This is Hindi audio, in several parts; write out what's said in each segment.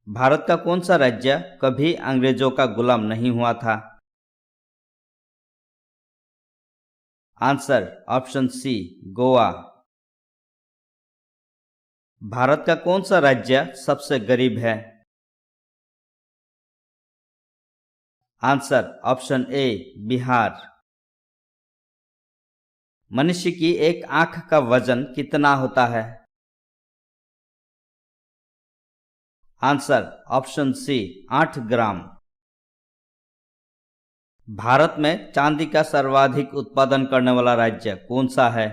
भारत का कौन सा राज्य कभी अंग्रेजों का गुलाम नहीं हुआ था? Answer option C, Goa. Bharat का कौन सा राज्य सबसे गरीब है? Answer option A, Bihar. मनुष्य की एक आंख का वजन कितना होता है? Answer option C, 8 gram. Bharat में चांदी का सर्वाधिक उत्पादन करने वाला राज्य कौन सा है?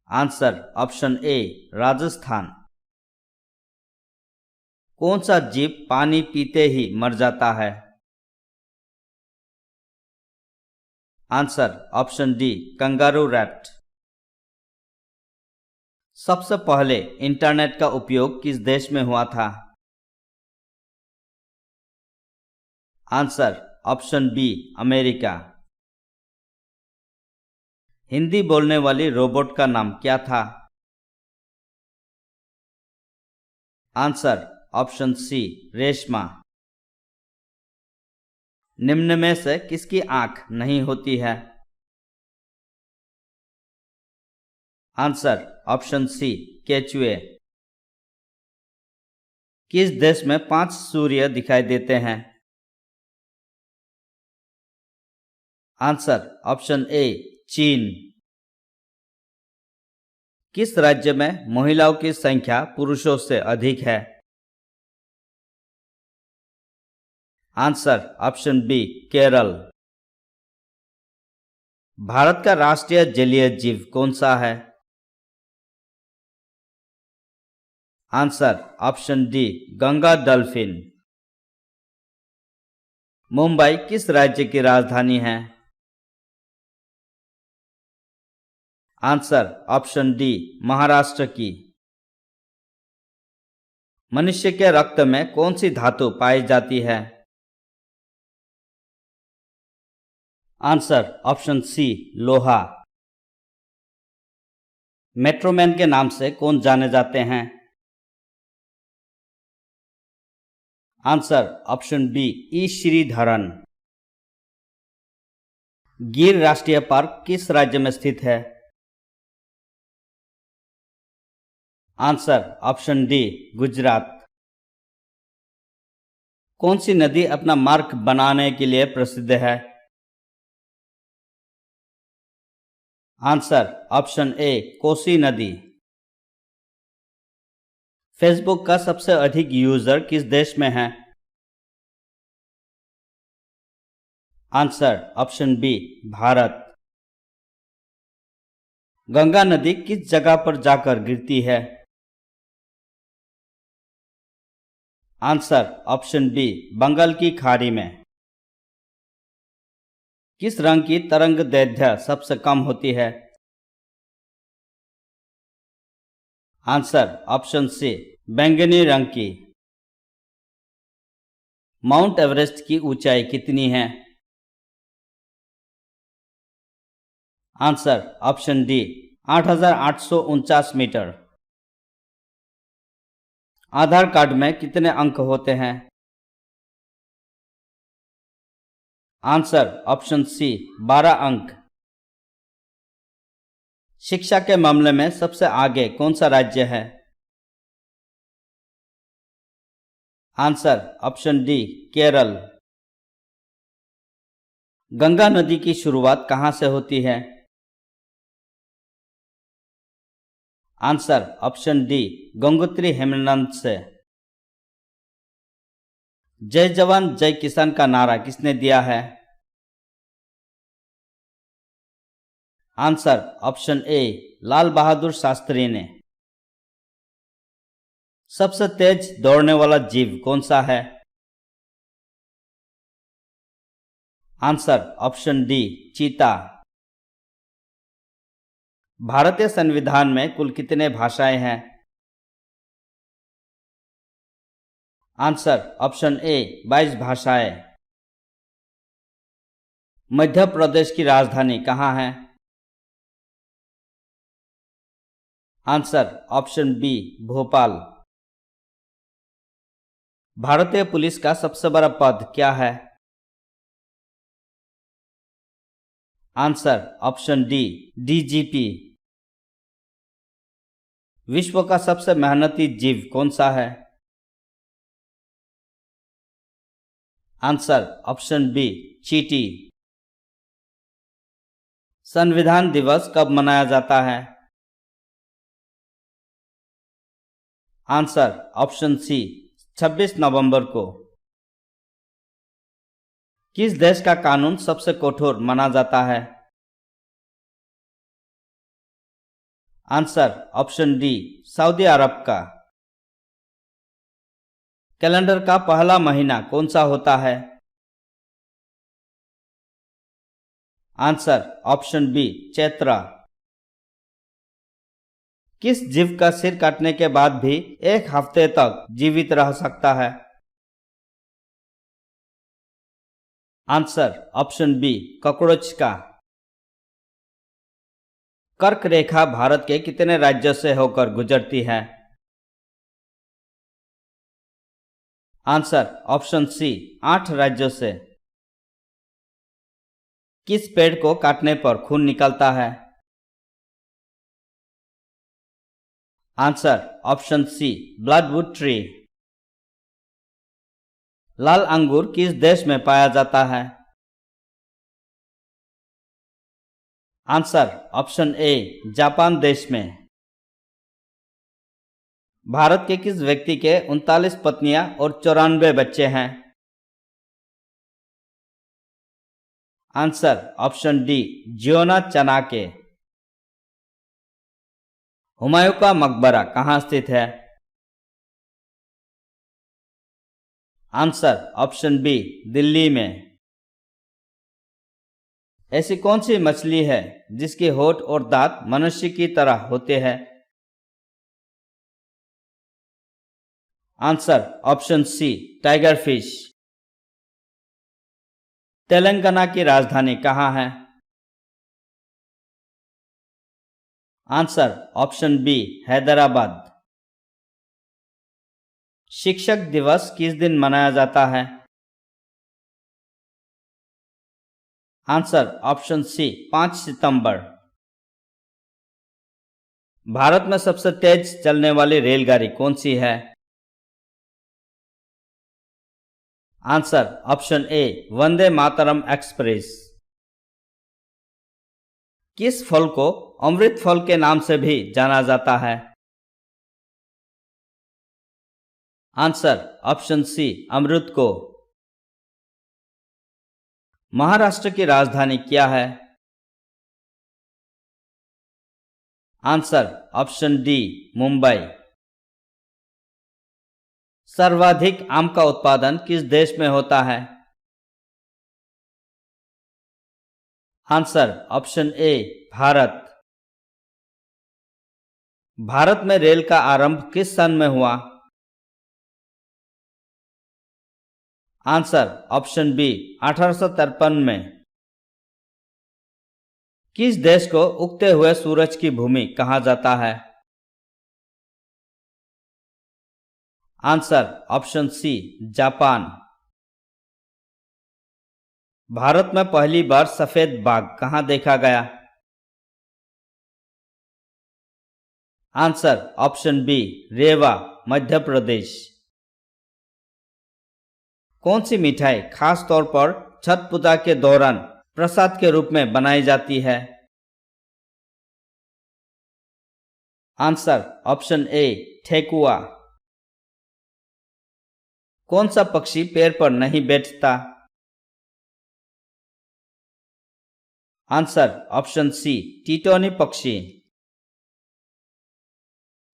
आंसर ऑप्शन ए, राजस्थान। कौन सा जीव पानी पीते ही मर जाता है? Answer option D, kangaroo rat. सबसे पहले इंटरनेट का उपयोग किस देश में हुआ था? Answer option B, America. Hindi बोलने वाली रोबोट का नाम क्या था? Answer option C, Reshma. निम्न में से किसकी आंख नहीं होती है? आंसर ऑप्शन सी, केचुए। किस देश में 5 सूर्य दिखाई देते हैं? आंसर ऑप्शन ए, चीन। किस राज्य में महिलाओं की संख्या पुरुषों से अधिक है? Answer option B, Kerala. Bharat का राष्ट्रीय जलीय जीव कौन सा है? Answer option D, Ganga dolphin. Mumbai किस राज्य की राजधानी है? आंसर ऑप्शन डी, महाराष्ट्र की। मनुष्य के रक्त में कौन सी धातु पाई जाती है? आंसर ऑप्शन सी, लोहा। मेट्रोमैन के नाम से कौन जाने जाते हैं? आंसर ऑप्शन बी, ई श्रीधरन। गिर राष्ट्रीय पार्क किस राज्य में स्थित है? Answer option D, Gujarat. कौन सी नदी अपना मार्ग बनाने के लिए प्रसिद्ध है? आंसर ऑप्शन ए, कोसी नदी। फेसबुक का सबसे अधिक यूजर किस देश में है? Answer option B, Bharat. Ganga नदी किस जगह पर जाकर गिरती है? आंसर ऑप्शन बी, बंगाल की खाड़ी में। किस रंग की तरंग दैर्ध्य सबसे कम होती है? आंसर ऑप्शन सी, बैंगनी रंग की। माउंट एवरेस्ट की ऊंचाई कितनी है? Answer option D, 8,849 metre. Aadhaar card में कितने अंक होते हैं? आंसर ऑप्शन सी, 12 अंक। शिक्षा के मामले में सबसे आगे कौन सा राज्य है? Answer option D, Kerala. Ganga नदी की शुरुआत कहां से होती है? आंसर ऑप्शन डी, गंगोत्री हेमनंद से। जय जवान जय किसान का नारा किसने दिया है? आंसर ऑप्शन ए, लाल बहादुर शास्त्री ने। सबसे तेज दौड़ने वाला जीव कौन सा है? आंसर ऑप्शन डी, चीता। भारतीय संविधान में कुल कितने भाषाएं हैं? आंसर ऑप्शन ए, 22 भाषाएं। मध्य प्रदेश की राजधानी कहाँ है? Answer option B Bhopal. भारतीय पुलिस का सबसे बड़ा पद क्या है? Answer option D DGP. विश्व का सबसे मेहनती जीव कौन सा है? आंसर ऑप्शन बी चींटी। संविधान दिवस कब मनाया जाता है? आंसर ऑप्शन सी 26 नवंबर को। किस देश का कानून सबसे कठोर माना जाता है? आंसर ऑप्शन डी सऊदी अरब का। कैलेंडर का पहला महीना कौन सा होता है? Answer option B Chaitra. किस जीव का सिर काटने के बाद भी 1 हफ्ते तक जीवित रह सकता है? आंसर ऑप्शन बी कॉकरोच का। कर्क रेखा भारत के कितने राज्यों से होकर गुजरती है? आंसर ऑप्शन सी 8 राज्यों से। किस पेड़ को काटने पर खून निकलता है? Answer option C bloodwood tree. लाल अंगूर किस देश में पाया जाता है? आंसर ऑप्शन ए जापान देश में। भारत के किस व्यक्ति के 39 पत्नियां और 94 बच्चे हैं? आंसर ऑप्शन डी जियोना चाणक्य। हुमायूं का मकबरा कहाँ स्थित है? आंसर ऑप्शन बी दिल्ली में। ऐसी कौन सी मछली है जिसके होंठ और दांत मनुष्य की तरह होते हैं? Answer option C tiger fish. Telangana की राजधानी कहाँ है? Answer option B Hyderabad. शिक्षक दिवस किस दिन मनाया जाता है? आंसर ऑप्शन सी 5 सितंबर। भारत में सबसे तेज चलने वाली रेलगाड़ी कौन सी है? Answer option A Vande Mataram express. किस फल को अमृत फल के नाम से भी जाना जाता है? आंसर ऑप्शन सी अमृत को। महाराष्ट्र की राजधानी क्या है? Answer option D Mumbai. सर्वाधिक आम का उत्पादन किस देश में होता है? Answer option A Bharat. Bharat में रेल का आरंभ किस सन में हुआ? आंसर ऑप्शन बी 1853 में। किस देश को उगते हुए सूरज की भूमि कहा जाता है? Answer option C Japan. Bharat में पहली बार सफेद बाघ कहां देखा गया? Answer option B Rewa Madhya Pradesh. कौन सी मिठाई खास तौर पर छठ पूजा के दौरान प्रसाद के रूप में बनाई जाती है? आंसर ऑप्शन ए ठेकुआ। कौन सा पक्षी पेड़ पर नहीं बैठता? आंसर ऑप्शन सी टिटोनी पक्षी।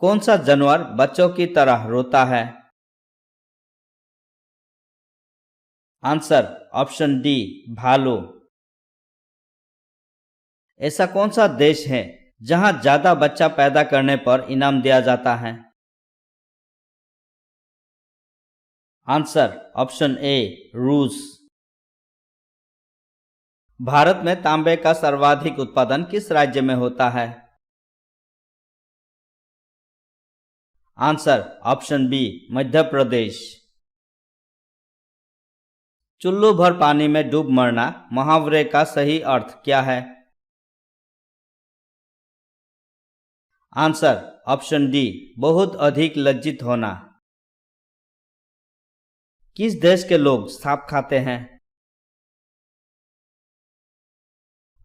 कौन सा जानवर बच्चों की तरह रोता है? आंसर ऑप्शन डी भालू। ऐसा कौन सा देश है जहां ज्यादा बच्चा पैदा करने पर इनाम दिया जाता है? आंसर ऑप्शन ए रूस। भारत में तांबे का सर्वाधिक उत्पादन किस राज्य में होता है? आंसर ऑप्शन बी मध्य प्रदेश। चुल्लू भर पानी में डूब मरना मुहावरे का सही अर्थ क्या है? आंसर ऑप्शन डी बहुत अधिक लज्जित होना। किस देश के लोग सांप खाते हैं?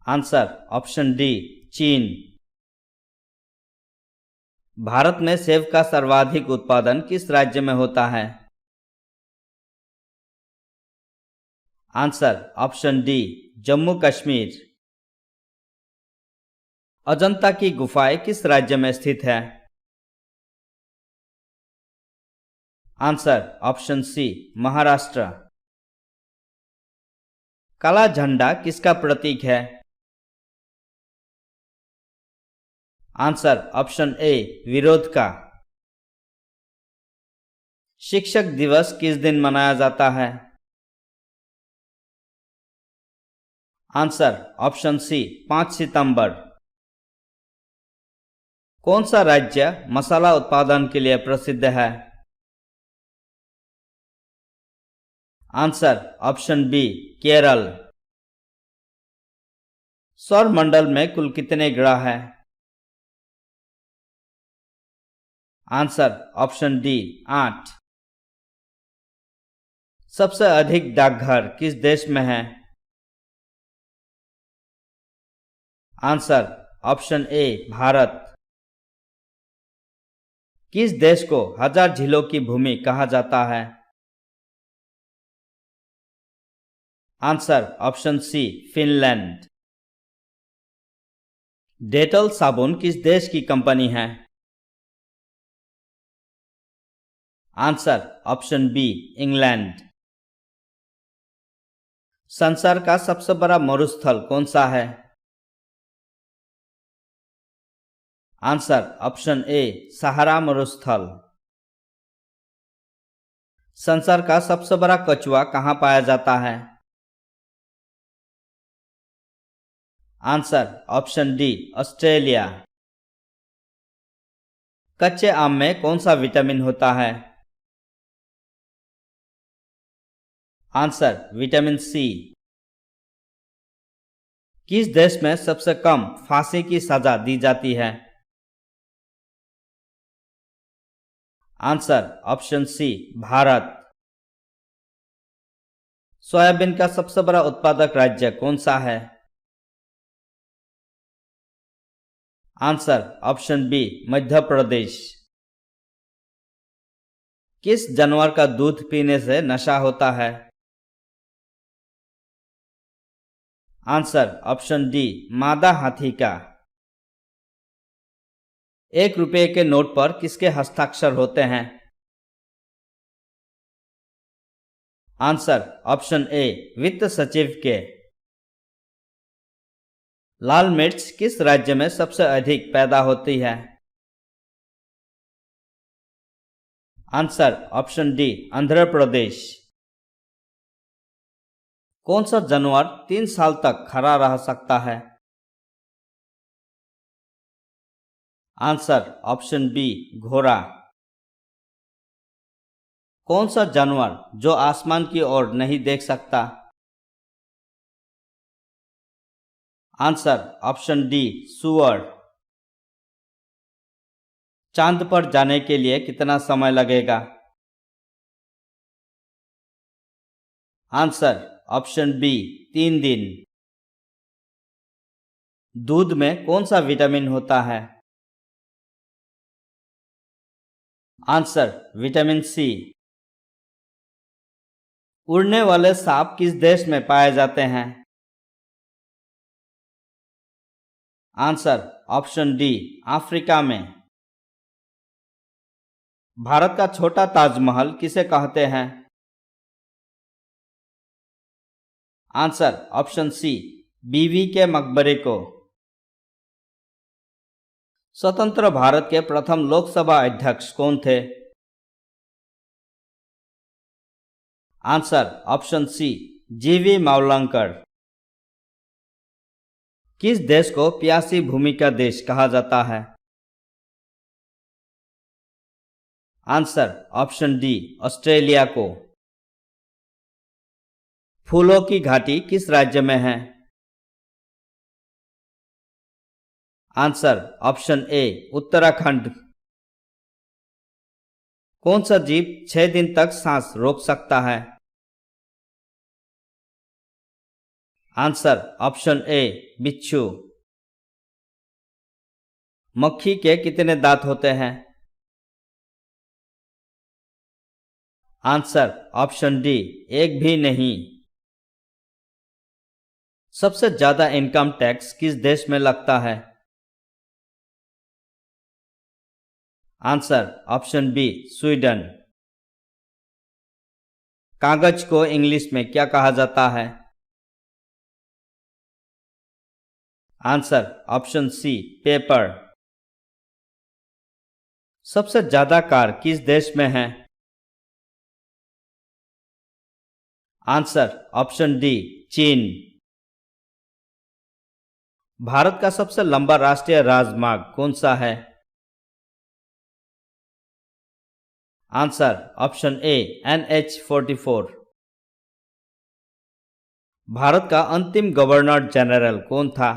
आंसर ऑप्शन डी चीन। भारत में सेब का सर्वाधिक उत्पादन किस राज्य में होता है? Answer option D Jammu Kashmir. Ajanta की गुफाएं किस राज्य में स्थित है? Answer option C Maharashtra. काला झंडा किसका प्रतीक है? आंसर ऑप्शन ए विरोध का। शिक्षक दिवस किस दिन मनाया जाता है? आंसर ऑप्शन सी 5 सितंबर। कौन सा राज्य मसाला उत्पादन के लिए प्रसिद्ध है? Answer option B Kerala. सौर मंडल में कुल कितने ग्रह हैं? Answer option D 8। सबसे अधिक डाकघर किस देश में है? Answer option A Bharat. किस देश को 1000 झीलों की भूमि कहा जाता है? Answer option C Finland. Dettol साबुन किस देश की कंपनी है? Answer option B England. संसार का सबसे बड़ा मरुस्थल कौन सा है? आंसर ऑप्शन ए सहारा मरुस्थल। संसार का सबसे बड़ा कछुआ कहाँ पाया जाता है? Answer option D Australia. कच्चे आम में कौन सा विटामिन होता है? Answer vitamin C. किस देश में सबसे कम फांसी की सजा दी जाती है? Answer option C Bharat. Soybean का सबसे बड़ा उत्पादक राज्य कौन सा है? Answer option B Madhya Pradesh. किस जानवर का दूध पीने से नशा होता है? आंसर ऑप्शन डी मादा हाथी का। 1 रुपये के नोट पर किसके हस्ताक्षर होते हैं? आंसर ऑप्शन ए वित्त सचिव के। लाल मिर्च किस राज्य में सबसे अधिक पैदा होती है? Answer option D Andhra Pradesh. कौन सा जानवर 3 साल तक खड़ा रह सकता है? आंसर ऑप्शन बी घोड़ा। कौन सा जानवर जो आसमान की ओर नहीं देख सकता? आंसर ऑप्शन डी सूअर। चांद पर जाने के लिए कितना समय लगेगा? आंसर ऑप्शन बी 3 दिन। दूध में कौन सा विटामिन होता है? Answer vitamin C. उड़ने वाले सांप किस देश में पाए जाते हैं? आंसर ऑप्शन डी अफ्रीका में। भारत का छोटा ताजमहल किसे कहते हैं? आंसर ऑप्शन सी बीवी के मकबरे को। स्वतंत्र भारत के प्रथम लोकसभा अध्यक्ष कौन थे? आंसर ऑप्शन सी जीवी मावलंकर। किस देश को प्यासी भूमि का देश कहा जाता है? आंसर ऑप्शन डी ऑस्ट्रेलिया को। फूलों की घाटी किस राज्य में है? आंसर ऑप्शन ए उत्तराखंड। कौन सा जीव 6 दिन तक सांस रोक सकता है? आंसर ऑप्शन ए बिच्छू। मक्खी के कितने दांत होते हैं? आंसर ऑप्शन डी एक भी नहीं। सबसे ज्यादा इनकम टैक्स किस देश में लगता है? Answer option B Sweden. कागज को इंग्लिश में क्या कहा जाता है? Answer option C paper. सबसे ज्यादा कार किस देश में है? आंसर ऑप्शन डी चीन। भारत का सबसे लंबा राष्ट्रीय राजमार्ग कौन सा है? आंसर ऑप्शन ए NH-44। भारत का अंतिम गवर्नर जनरल कौन था?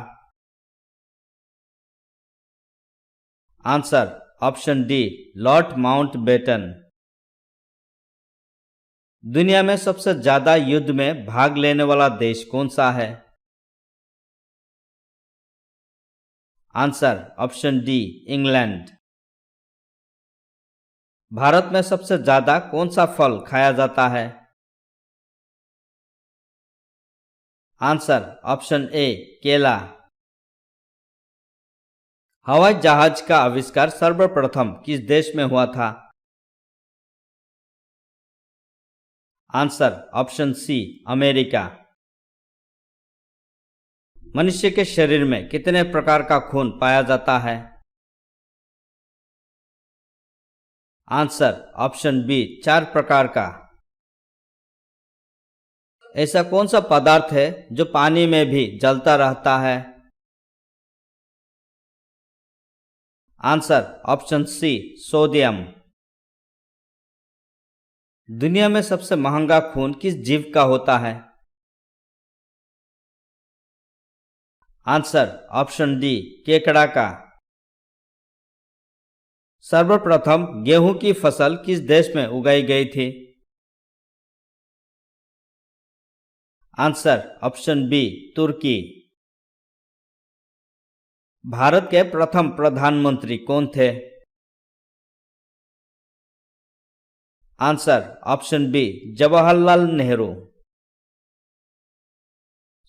Answer option D Lord Mountbatten. दुनिया में सबसे ज्यादा युद्ध में भाग लेने वाला देश कौन सा है? Answer option D England. Bharat में सबसे ज्यादा कौन सा फल खाया जाता है? आंसर ऑप्शन ए केला। हवाई जहाज का आविष्कार सर्वप्रथम किस देश में हुआ था? Answer option C America. मनुष्य के शरीर में कितने प्रकार का खून पाया जाता है? आंसर ऑप्शन बी 4 प्रकार का। ऐसा कौन सा पदार्थ है जो पानी में भी जलता रहता है? Answer option C sodium. दुनिया में सबसे महंगा खून किस जीव का होता है? आंसर ऑप्शन डी केकड़ा का। सर्वप्रथम गेहूं की फसल किस देश में उगाई गई थी? आंसर ऑप्शन बी तुर्की। भारत के प्रथम प्रधानमंत्री कौन थे? आंसर ऑप्शन बी जवाहरलाल नेहरू।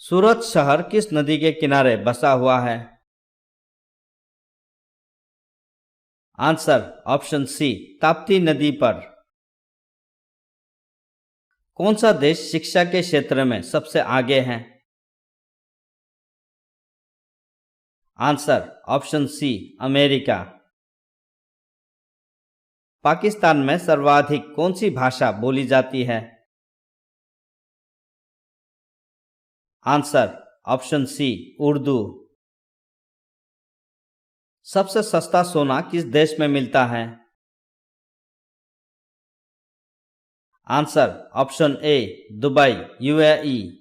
सूरत शहर किस नदी के किनारे बसा हुआ है? आंसर ऑप्शन सी ताप्ती नदी पर। कौन सा देश शिक्षा के क्षेत्र में सबसे आगे है? Answer option C America. Pakistan में सर्वाधिक कौन सी भाषा बोली जाती है? Answer option C Urdu. सबसे सस्ता सोना किस देश में मिलता है? Answer option A Dubai UAE।